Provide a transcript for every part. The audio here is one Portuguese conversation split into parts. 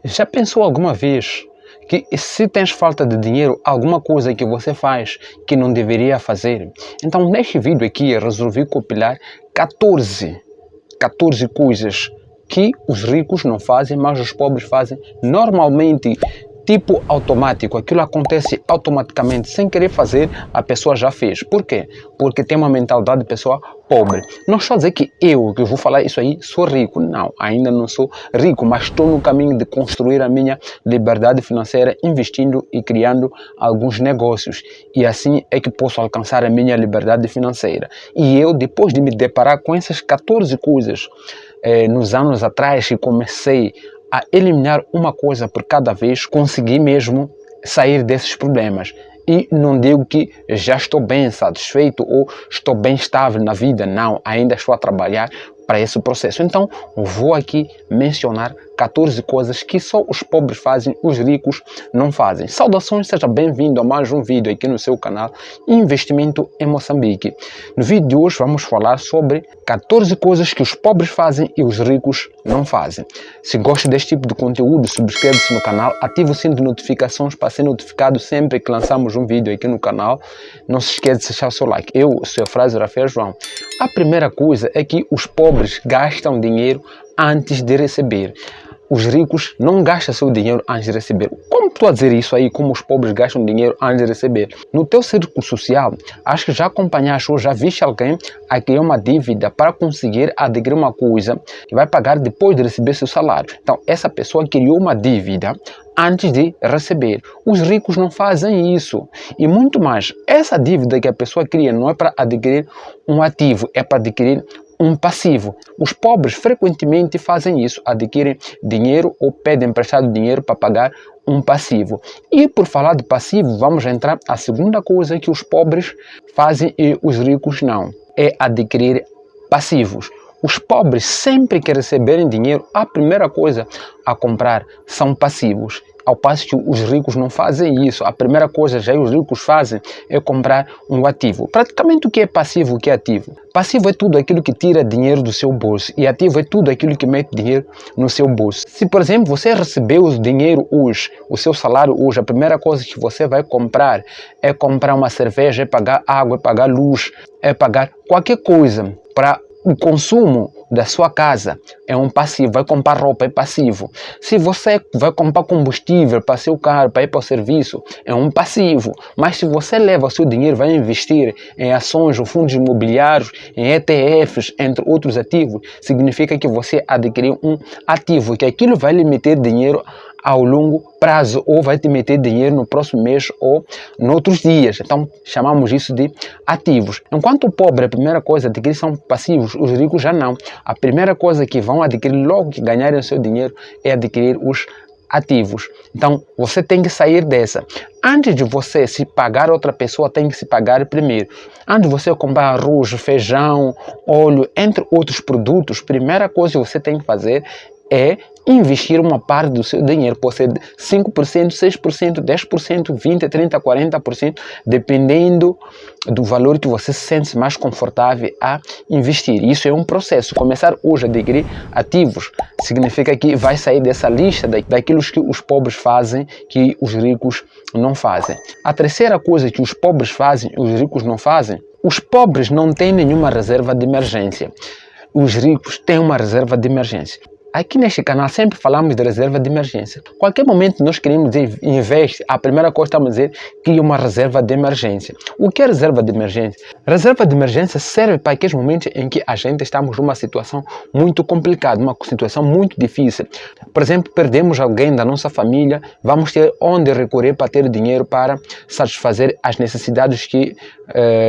Já pensou alguma vez que se tens falta de dinheiro, alguma coisa que você faz que não deveria fazer? Então, neste vídeo aqui, eu resolvi compilar 14 coisas que os ricos não fazem, mas os pobres fazem normalmente, tipo automático. Aquilo acontece automaticamente, sem querer fazer, a pessoa já fez. Por quê? Porque tem uma mentalidade de pessoa pobre. Não estou a dizer que eu vou falar isso aí, sou rico. Não, ainda não sou rico, mas estou no caminho de construir a minha liberdade financeira, investindo e criando alguns negócios. E assim é que posso alcançar a minha liberdade financeira. E eu, depois de me deparar com essas 14 coisas, nos anos atrás, que comecei a eliminar uma coisa por cada vez, consegui mesmo sair desses problemas. E não digo que já estou bem satisfeito ou estou bem estável na vida, não, ainda estou a trabalhar para esse processo. Então, vou aqui mencionar 14 coisas que só os pobres fazem, os ricos não fazem. Saudações, seja bem-vindo a mais um vídeo aqui no seu canal Investimento em Moçambique. No vídeo de hoje vamos falar sobre 14 coisas que os pobres fazem e os ricos não fazem. Se gosta deste tipo de conteúdo, subscreve-se no canal, ative o sino de notificações para ser notificado sempre que lançamos um vídeo aqui no canal. Não se esqueça de deixar o seu like. Eu sou a frase Rafael João. A primeira coisa é que os pobres gastam dinheiro antes de receber. Os ricos não gastam seu dinheiro antes de receber. Como estou a dizer isso aí, como os pobres gastam dinheiro antes de receber? No teu círculo social, acho que já acompanhaste ou já viste alguém a criar uma dívida para conseguir adquirir uma coisa que vai pagar depois de receber seu salário. Então, essa pessoa criou uma dívida antes de receber. Os ricos não fazem isso. E muito mais, essa dívida que a pessoa cria não é para adquirir um ativo, é para adquirir um passivo. Os pobres frequentemente fazem isso, adquirem dinheiro ou pedem emprestado dinheiro para pagar um passivo. E por falar de passivo, vamos entrar a segunda coisa que os pobres fazem e os ricos não, é adquirir passivos. Os pobres, sempre que receberem dinheiro, a primeira coisa a comprar são passivos. Ao passo que os ricos não fazem isso. A primeira coisa já os ricos fazem é comprar um ativo. Praticamente o que é passivo, o que é ativo? Passivo é tudo aquilo que tira dinheiro do seu bolso e ativo é tudo aquilo que mete dinheiro no seu bolso. Se, por exemplo, você recebeu o dinheiro hoje, o seu salário hoje, a primeira coisa que você vai comprar é comprar uma cerveja, é pagar água, é pagar luz, é pagar qualquer coisa para o consumo da sua casa, é um passivo. Vai comprar roupa, é passivo. Se você vai comprar combustível para seu carro, para ir para o serviço, é um passivo. Mas se você leva o seu dinheiro, vai investir em ações ou fundos imobiliários, em ETFs, entre outros ativos, significa que você adquiriu um ativo, que aquilo vai lhe meter dinheiro ao longo prazo, ou vai te meter dinheiro no próximo mês ou em outros dias. Então chamamos isso de ativos. Enquanto o pobre, a primeira coisa a adquirir são passivos, os ricos já não. A primeira coisa que vão adquirir logo que ganharem o seu dinheiro é adquirir os ativos. Então você tem que sair dessa. Antes de você se pagar outra pessoa, tem que se pagar primeiro. Antes de você comprar arroz, feijão, óleo, entre outros produtos, primeira coisa que você tem que fazer é investir uma parte do seu dinheiro. Pode ser 5%, 6%, 10%, 20%, 30%, 40%, dependendo do valor que você se sente mais confortável a investir. Isso é um processo. Começar hoje a adquirir ativos significa que vai sair dessa lista daquilo que os pobres fazem, que os ricos não fazem. A terceira coisa que os pobres fazem e os ricos não fazem, os pobres não têm nenhuma reserva de emergência. Os ricos têm uma reserva de emergência. Aqui neste canal sempre falamos de reserva de emergência. Qualquer momento nós queremos investir, a primeira coisa estamos a dizer que é uma reserva de emergência. O que é reserva de emergência? Reserva de emergência serve para aqueles momentos em que a gente estamos numa situação muito complicada, uma situação muito difícil. Por exemplo, perdemos alguém da nossa família, vamos ter onde recorrer para ter dinheiro para satisfazer as necessidades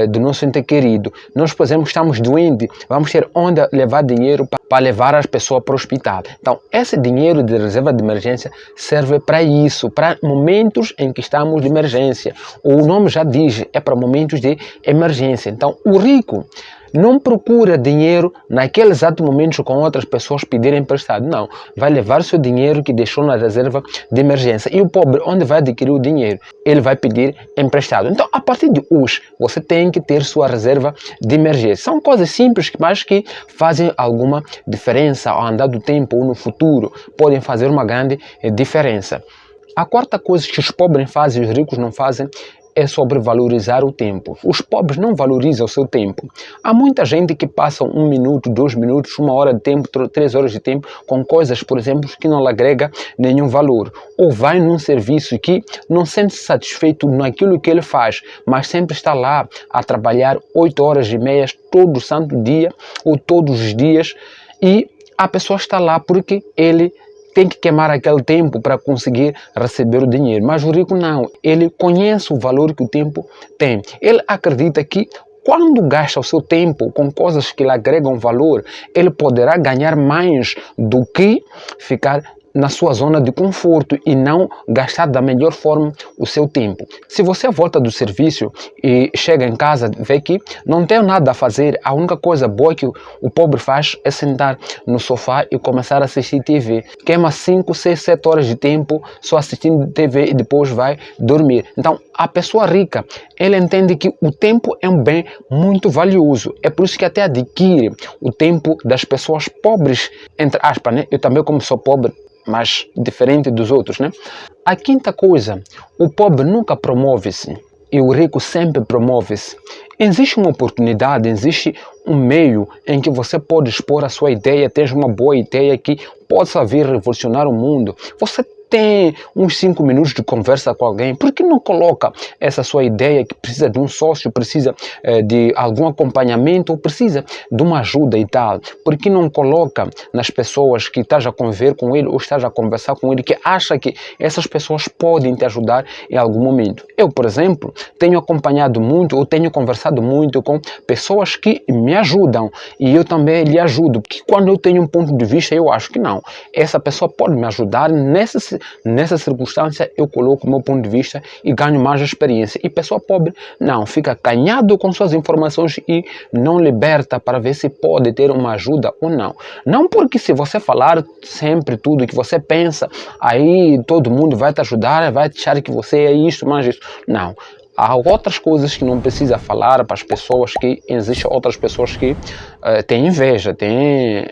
do nosso ente querido. Nós, por exemplo, estamos doentes, vamos ter onde levar dinheiro para levar as pessoas para o hospital. Então, esse dinheiro de reserva de emergência serve para isso, para momentos em que estamos de emergência. O nome já diz, é para momentos de emergência. Então, o rico não procura dinheiro naquele exato momento com outras pessoas pedirem emprestado. Não, vai levar o seu dinheiro que deixou na reserva de emergência. E o pobre, onde vai adquirir o dinheiro? Ele vai pedir emprestado. Então, a partir de hoje, você tem que ter sua reserva de emergência. São coisas simples, mas que fazem alguma diferença ao andar do tempo ou no futuro. Podem fazer uma grande diferença. A quarta coisa que os pobres fazem e os ricos não fazem é sobre valorizar o tempo. Os pobres não valorizam o seu tempo. Há muita gente que passa 1 minuto, 2 minutos, 1 hora de tempo, 3 horas de tempo com coisas, por exemplo, que não lhe agrega nenhum valor. Ou vai num serviço que não sente satisfeito naquilo que ele faz, mas sempre está lá a trabalhar 8 horas e meia todo santo dia ou todos os dias, e a pessoa está lá porque ele tem que queimar aquele tempo para conseguir receber o dinheiro. Mas o rico não. Ele conhece o valor que o tempo tem. Ele acredita que quando gasta o seu tempo com coisas que lhe agregam valor, ele poderá ganhar mais do que ficar na sua zona de conforto e não gastar da melhor forma o seu tempo. Se você volta do serviço e chega em casa, vê que não tem nada a fazer, a única coisa boa que o pobre faz é sentar no sofá e começar a assistir TV. Queima 5, 6, 7 horas de tempo só assistindo TV e depois vai dormir. Então, a pessoa rica, ela entende que o tempo é um bem muito valioso. É por isso que até adquire o tempo das pessoas pobres, entre aspas, né? Eu também, como sou pobre, mas diferente dos outros, né? A quinta coisa, o pobre nunca promove-se e o rico sempre promove-se. Existe uma oportunidade, existe um meio em que você pode expor a sua ideia, ter uma boa ideia que possa vir revolucionar o mundo. Você tem uns 5 minutos de conversa com alguém, por que não coloca essa sua ideia que precisa de um sócio, precisa de algum acompanhamento, ou precisa de uma ajuda e tal? Por que não coloca nas pessoas que estás a conviver com ele ou estás a conversar com ele, que acha que essas pessoas podem te ajudar em algum momento? Eu, por exemplo, tenho acompanhado muito, ou tenho conversado muito com pessoas que me ajudam e eu também lhe ajudo, porque quando eu tenho um ponto de vista, eu acho que não, essa pessoa pode me ajudar nessa circunstância, eu coloco o meu ponto de vista e ganho mais experiência. E pessoa pobre não, fica acanhado com suas informações e não liberta para ver se pode ter uma ajuda ou não. Não porque se você falar sempre tudo que você pensa, aí todo mundo vai te ajudar, vai achar que você é isso, mais isso. Não. Há outras coisas que não precisa falar para as pessoas, que existem outras pessoas que têm inveja, têm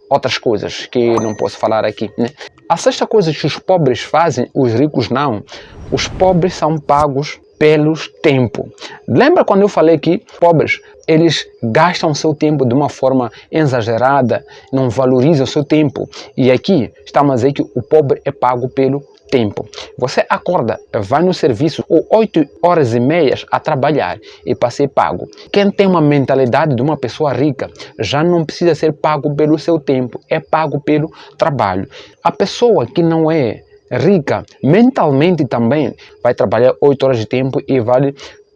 outras coisas que não posso falar aqui, né? A sexta coisa que os pobres fazem, os ricos não. Os pobres são pagos pelo tempo. Lembra quando eu falei que pobres, eles gastam seu tempo de uma forma exagerada, não valorizam o seu tempo. E aqui estamos a dizer que o pobre é pago pelo tempo. Você acorda, vai no serviço, ou 8 horas e meia a trabalhar e para ser pago. Quem tem uma mentalidade de uma pessoa rica já não precisa ser pago pelo seu tempo, é pago pelo trabalho. A pessoa que não é rica, mentalmente também vai trabalhar 8 horas de tempo e vai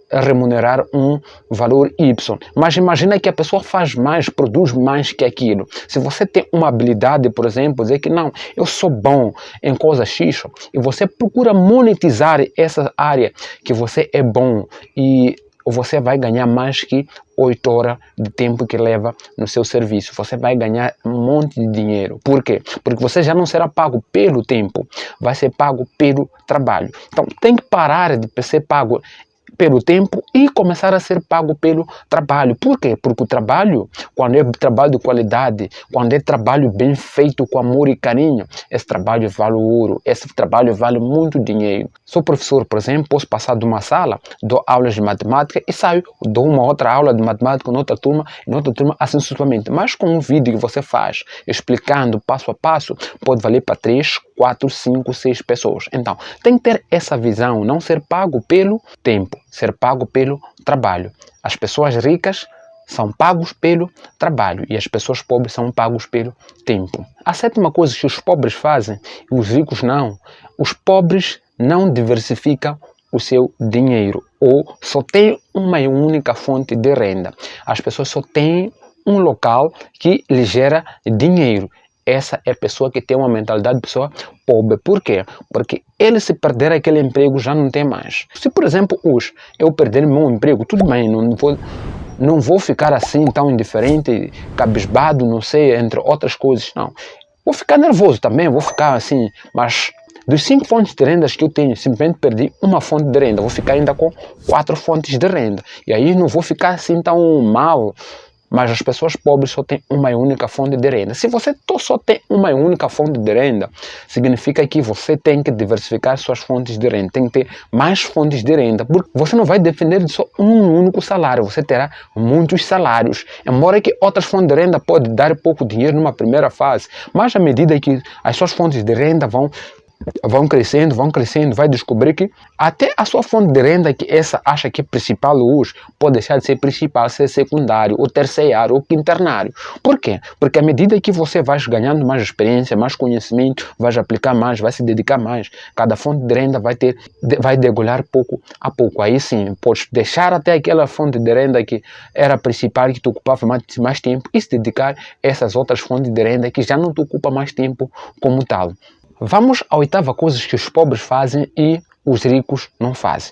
remunerar um valor Y. Mas imagina que a pessoa faz mais, produz mais que aquilo. Se você tem uma habilidade, por exemplo, dizer que não, eu sou bom em coisa X, e você procura monetizar essa área que você é bom, e você vai ganhar mais que 8 horas de tempo que leva no seu serviço. Você vai ganhar um monte de dinheiro. Por quê? Porque você já não será pago pelo tempo, vai ser pago pelo trabalho. Então tem que parar de ser pago pelo tempo e começar a ser pago pelo trabalho. Por quê? Porque o trabalho, quando é trabalho de qualidade, quando é trabalho bem feito com amor e carinho, esse trabalho vale ouro, esse trabalho vale muito dinheiro. Sou professor, por exemplo, posso passar de uma sala, dou aulas de matemática e saio, dou uma outra aula de matemática em outra turma, assim sucessivamente. Mas com um vídeo que você faz, explicando passo a passo, pode valer para 3, 4, 5, 6 pessoas. Então, tem que ter essa visão, não ser pago pelo tempo, ser pago pelo trabalho. As pessoas ricas são pagos pelo trabalho e as pessoas pobres são pagos pelo tempo. A sétima coisa que os pobres fazem e os ricos não, os pobres não diversificam o seu dinheiro ou só têm uma única fonte de renda. As pessoas só têm um local que lhe gera dinheiro. Essa é a pessoa que tem uma mentalidade de pessoa pobre. Por quê? Porque ele, se perder aquele emprego, já não tem mais. Se, por exemplo, hoje eu perder meu emprego, tudo bem, não vou não vou ficar assim tão indiferente, cabisbado, não sei, entre outras coisas, não. Vou ficar nervoso também, vou ficar assim, mas dos 5 fontes de rendas que eu tenho, simplesmente perdi uma fonte de renda, vou ficar ainda com 4 fontes de renda. E aí não vou ficar assim tão mal. Mas as pessoas pobres só têm uma única fonte de renda. Se você só tem uma única fonte de renda, significa que você tem que diversificar suas fontes de renda. Tem que ter mais fontes de renda. Porque você não vai depender de só um único salário. Você terá muitos salários. Embora que outras fontes de renda podem dar pouco dinheiro numa primeira fase. Mas à medida que as suas fontes de renda vão crescendo, vai descobrir que até a sua fonte de renda que essa acha que é principal hoje, pode deixar de ser principal, ser secundário, ou terciário, ou quinternário. Por quê? Porque à medida que você vai ganhando mais experiência, mais conhecimento, vai aplicar mais, vai se dedicar mais, cada fonte de renda vai degolhar pouco a pouco. Aí sim, pode deixar até aquela fonte de renda que era principal, que te ocupava mais tempo, e se dedicar a essas outras fontes de renda que já não te ocupam mais tempo como tal. Vamos à oitava coisa que os pobres fazem e os ricos não fazem.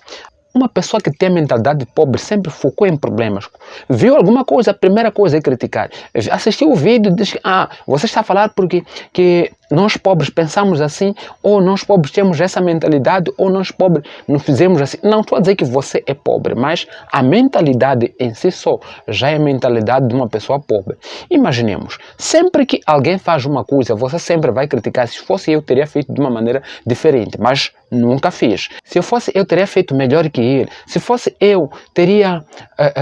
Uma pessoa que tem a mentalidade pobre sempre focou em problemas. Viu alguma coisa, a primeira coisa é criticar. Assistiu o vídeo e diz que você está a falar porque que nós pobres pensamos assim, ou nós pobres temos essa mentalidade, ou nós pobres não fizemos assim. Não estou a dizer que você é pobre, mas a mentalidade em si só já é a mentalidade de uma pessoa pobre. Imaginemos, sempre que alguém faz uma coisa, você sempre vai criticar. Se fosse eu, teria feito de uma maneira diferente, mas nunca fiz. Se eu fosse eu, teria feito melhor que ele. Se fosse eu, teria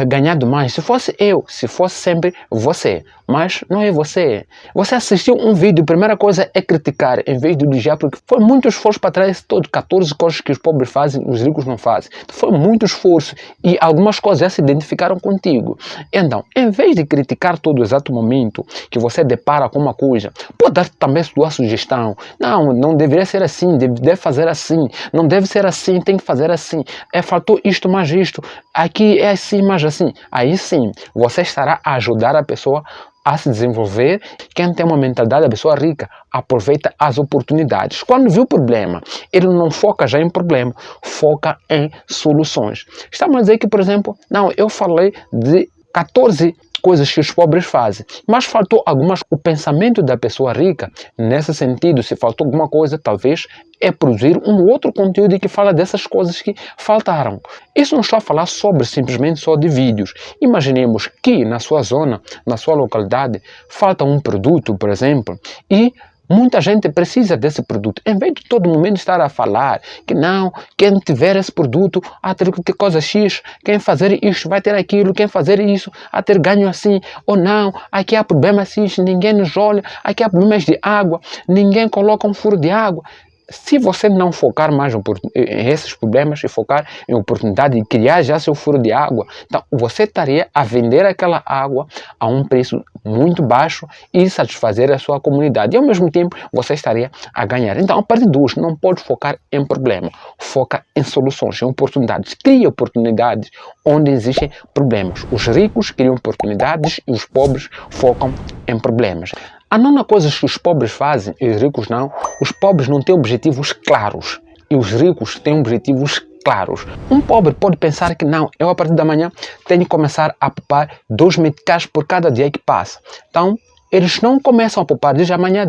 ganhado mais. Se fosse eu, se fosse sempre você. Mas não é você. Você assistiu um vídeo, a primeira coisa é criticar, em vez de elogiar, porque foi muito esforço para trás, todos 14 coisas que os pobres fazem, os ricos não fazem. Foi muito esforço e algumas coisas já se identificaram contigo. Então, em vez de criticar todo o exato momento que você depara com uma coisa, pode dar também sua sugestão. Não deveria ser assim, deve fazer assim, não deve ser assim, tem que fazer assim. Faltou isto mais isto, aqui é assim mais assim. Aí sim, você estará a ajudar a pessoa a se desenvolver. Quem tem uma mentalidade, a pessoa rica, aproveita as oportunidades. Quando viu o problema, ele não foca já em problema, foca em soluções. Estamos a dizer que, por exemplo, eu falei de 14 coisas que os pobres fazem, mas faltou algumas. O pensamento da pessoa rica, nesse sentido, se faltou alguma coisa, talvez é produzir um outro conteúdo que fala dessas coisas que faltaram. Isso não está a falar simplesmente só de vídeos. Imaginemos que na sua zona, na sua localidade, falta um produto, por exemplo, e muita gente precisa desse produto. Em vez de todo momento estar a falar que não, quem tiver esse produto, ter que ter coisa X, quem fazer isto vai ter aquilo, quem fazer isso, ter ganho assim, ou não, aqui há problemas X, ninguém nos olha, aqui há problemas de água, ninguém coloca um furo de água. Se você não focar mais em esses problemas e focar em oportunidade de criar já seu furo de água, então você estaria a vender aquela água a um preço muito baixo e satisfazer a sua comunidade. E ao mesmo tempo você estaria a ganhar. Então, a partir de hoje, não pode focar em problema. Foca em soluções, em oportunidades. Cria oportunidades onde existem problemas. Os ricos criam oportunidades e os pobres focam em problemas. A nona coisa que os pobres fazem e os ricos não, os pobres não têm objetivos claros e os ricos têm objetivos claros. Um pobre pode pensar que não, eu a partir da manhã tenho que começar a poupar 2 meticais por cada dia que passa. Então, eles não começam a poupar desde amanhã,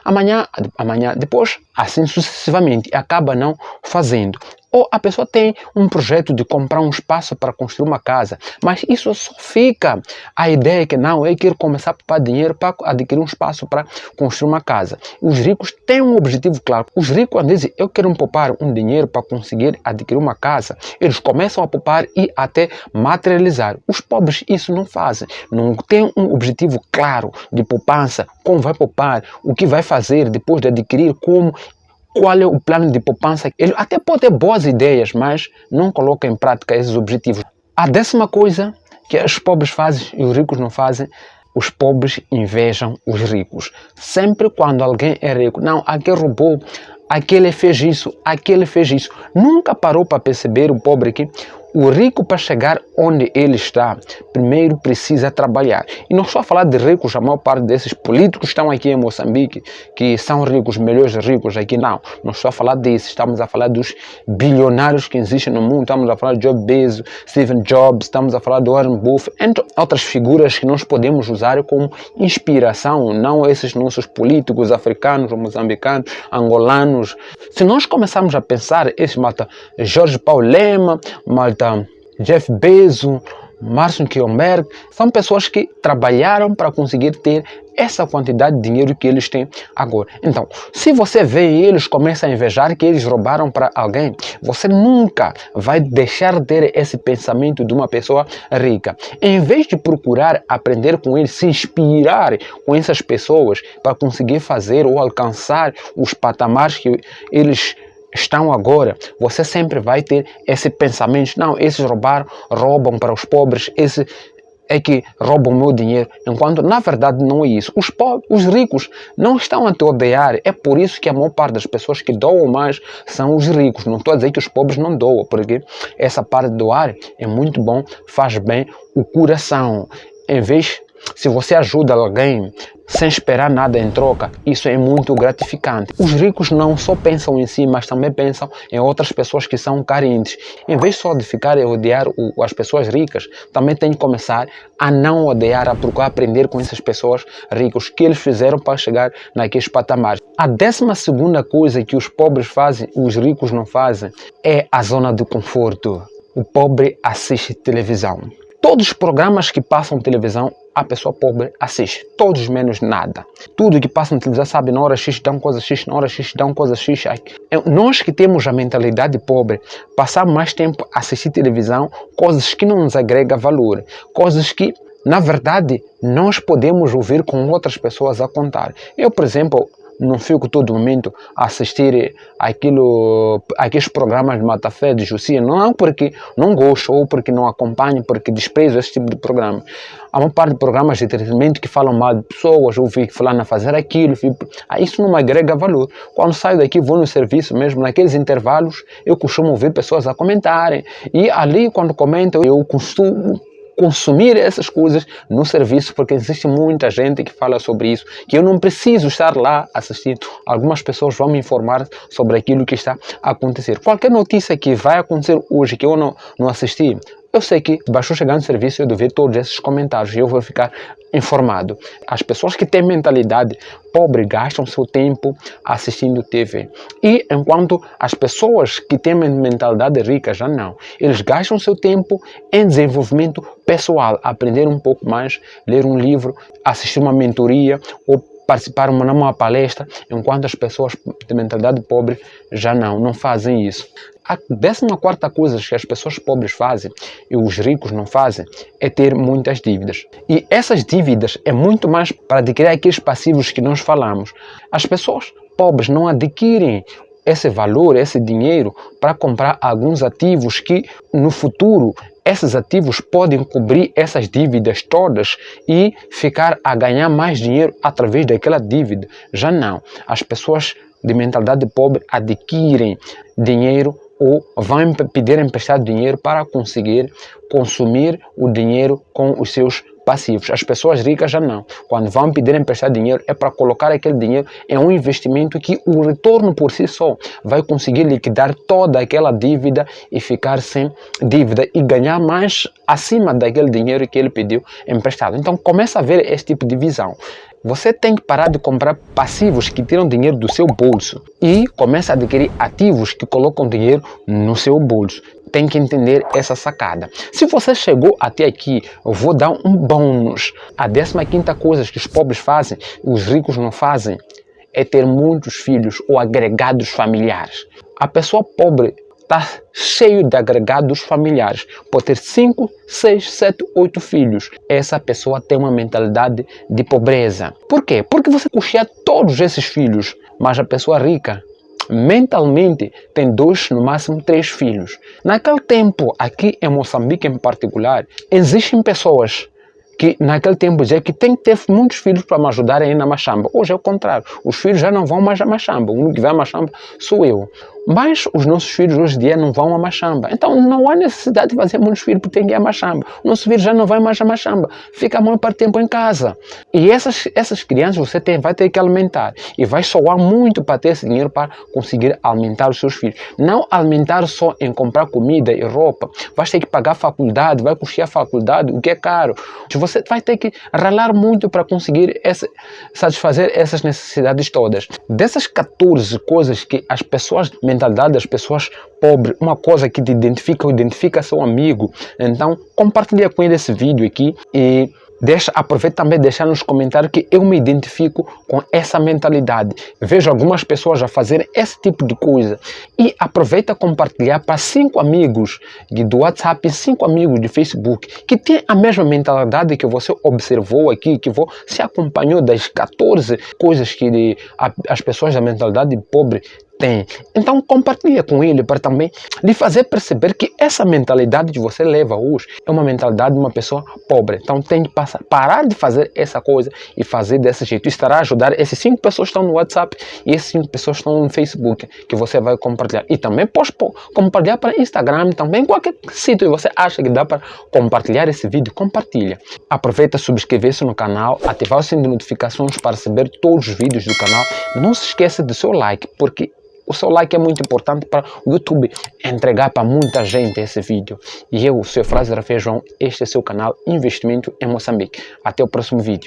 amanhã, depois, assim sucessivamente, e acaba não fazendo. Ou a pessoa tem um projeto de comprar um espaço para construir uma casa, mas isso só fica a ideia que não, eu quero começar a poupar dinheiro para adquirir um espaço para construir uma casa. Os ricos têm um objetivo claro. Os ricos, quando dizem, eu quero poupar um dinheiro para conseguir adquirir uma casa, eles começam a poupar e até materializar. Os pobres isso não fazem. Não têm um objetivo claro de poupança, como vai poupar, o que vai fazer depois de adquirir, qual é o plano de poupança. Ele até pode ter boas ideias, mas não coloca em prática esses objetivos. A 10ª coisa que os pobres fazem e os ricos não fazem, os pobres invejam os ricos. Sempre quando alguém é rico, não, aquele roubou, aquele fez isso, aquele fez isso. Nunca parou para perceber o pobre que o rico, para chegar onde ele está, primeiro precisa trabalhar. E não estou a falar de ricos, a maior parte desses políticos estão aqui em Moçambique, que são ricos, melhores ricos aqui, não. Não estou a falar disso, estamos a falar dos bilionários que existem no mundo, estamos a falar de Jeff Bezos, Steve Jobs, estamos a falar de Warren Buffett, entre outras figuras que nós podemos usar como inspiração, não esses nossos políticos africanos, moçambicanos, angolanos. Se nós começarmos a pensar, esse malta Jorge Paulo Lema, malta Jeff Bezos, Márcio Zuckerberg, são pessoas que trabalharam para conseguir ter essa quantidade de dinheiro que eles têm agora. Então, se você vê e eles começam a invejar que eles roubaram para alguém, você nunca vai deixar de ter esse pensamento de uma pessoa rica. Em vez de procurar aprender com eles, se inspirar com essas pessoas para conseguir fazer ou alcançar os patamares que eles estão agora, você sempre vai ter esse pensamento, não, esses roubam para os pobres, esse é que roubam o meu dinheiro, enquanto na verdade não é isso. Os ricos não estão a te odiar, é por isso que a maior parte das pessoas que doam mais são os ricos. Não estou a dizer que os pobres não doam, porque essa parte de doar é muito bom, faz bem o coração. Em vez, se você ajuda alguém sem esperar nada em troca, isso é muito gratificante. Os ricos não só pensam em si, mas também pensam em outras pessoas que são carentes. Em vez só de ficar a odiar as pessoas ricas, também tem que começar a não odiar, a procurar aprender com essas pessoas ricas, que eles fizeram para chegar naqueles patamares. A 12ª coisa que os pobres fazem, os ricos não fazem, é a zona de conforto. O pobre assiste televisão. Todos os programas que passam televisão, a pessoa pobre assiste, todos menos nada. Tudo que passa na televisão, sabe, na hora X dão coisa X, na hora X dão coisa X. Nós que temos a mentalidade pobre, passamos mais tempo a assistir televisão, coisas que não nos agregam valor, coisas que, na verdade, nós podemos ouvir com outras pessoas a contar. Eu, por exemplo, não fico todo momento a assistir aqueles programas de Matafé, de Jussia, não porque não gosto ou porque não acompanho, porque desprezo esse tipo de programa. Há uma parte de programas de entretenimento que falam mal de pessoas, ouvi fulano a fazer aquilo, isso não me agrega valor. Quando saio daqui, vou no serviço mesmo, naqueles intervalos, eu costumo ouvir pessoas a comentarem, e ali quando comentam, eu costumo consumir essas coisas no serviço, porque existe muita gente que fala sobre isso, que eu não preciso estar lá assistindo. Algumas pessoas vão me informar sobre aquilo que está a acontecer. Qualquer notícia que vai acontecer hoje que eu não assisti, eu sei que bastou chegar no serviço e eu ver todos esses comentários e eu vou ficar informado. As pessoas que têm mentalidade pobre gastam seu tempo assistindo TV. E enquanto as pessoas que têm mentalidade rica já não. Eles gastam seu tempo em desenvolvimento pessoal, aprender um pouco mais, ler um livro, assistir uma mentoria ou participar numa palestra, enquanto as pessoas de mentalidade pobre já não fazem isso. A 14ª coisa que as pessoas pobres fazem e os ricos não fazem é ter muitas dívidas. E essas dívidas é muito mais para adquirir aqueles passivos que nós falamos. As pessoas pobres não adquirem esse valor, esse dinheiro para comprar alguns ativos que no futuro esses ativos podem cobrir essas dívidas todas e ficar a ganhar mais dinheiro através daquela dívida. Já não. As pessoas de mentalidade pobre adquirem dinheiro ou vão pedir emprestado dinheiro para conseguir consumir o dinheiro com os seus passivos. As pessoas ricas já não. Quando vão pedir emprestar dinheiro, é para colocar aquele dinheiro em um investimento que o retorno por si só vai conseguir liquidar toda aquela dívida e ficar sem dívida e ganhar mais acima daquele dinheiro que ele pediu emprestado. Então começa a ver esse tipo de visão. Você tem que parar de comprar passivos que tiram dinheiro do seu bolso e começa a adquirir ativos que colocam dinheiro no seu bolso. Tem que entender essa sacada. Se você chegou até aqui, eu vou dar um bônus. A 15ª coisa que os pobres fazem, os ricos não fazem, é ter muitos filhos ou agregados familiares. A pessoa pobre está cheio de agregados familiares. Pode ter 5, 6, 7, 8 filhos. Essa pessoa tem uma mentalidade de pobreza. Por quê? Porque você custeia todos esses filhos. Mas a pessoa rica, mentalmente, tem 2, no máximo 3 filhos. Naquele tempo, aqui em Moçambique em particular, existem pessoas que naquele tempo dizia que tem que ter muitos filhos para me ajudar a ir na machamba. Hoje é o contrário. Os filhos já não vão mais à machamba. O único que vai à machamba sou eu. Mas os nossos filhos hoje em dia não vão a Machamba. Então não há necessidade de fazer muitos filhos porque tem que ir a Machamba. O nosso filho já não vai mais a Machamba. Fica a maior parte do tempo em casa. E essas crianças você vai ter que alimentar. E vai soar muito para ter esse dinheiro para conseguir alimentar os seus filhos. Não alimentar só em comprar comida e roupa. Vai ter que pagar a faculdade, vai custear a faculdade, o que é caro. Você vai ter que ralar muito para conseguir satisfazer essas necessidades todas. Dessas 14 coisas que as pessoas, mentalidade das pessoas pobres, uma coisa que te identifica seu amigo, então compartilha com ele esse vídeo aqui e aproveita também deixar nos comentários que eu me identifico com essa mentalidade. Vejo algumas pessoas a fazerem esse tipo de coisa e aproveita compartilhar para 5 amigos do WhatsApp, 5 amigos de Facebook que têm a mesma mentalidade que você observou aqui, que você acompanhou das 14 coisas que as pessoas da mentalidade pobre tem. Então compartilha com ele para também lhe fazer perceber que essa mentalidade que você leva hoje é uma mentalidade de uma pessoa pobre. Então tem que parar de fazer essa coisa e fazer desse jeito. Isso estará a ajudar essas 5 pessoas que estão no WhatsApp e essas 5 pessoas que estão no Facebook que você vai compartilhar. E também pode compartilhar para Instagram, também qualquer sítio que você acha que dá para compartilhar esse vídeo, compartilha. Aproveita subscrever-se no canal, ativar o sininho de notificações para receber todos os vídeos do canal. Não se esqueça do seu like, porque o seu like é muito importante para o YouTube entregar para muita gente esse vídeo. E eu, seu Fraser Feijão, este é seu canal Investimento em Moçambique. Até o próximo vídeo.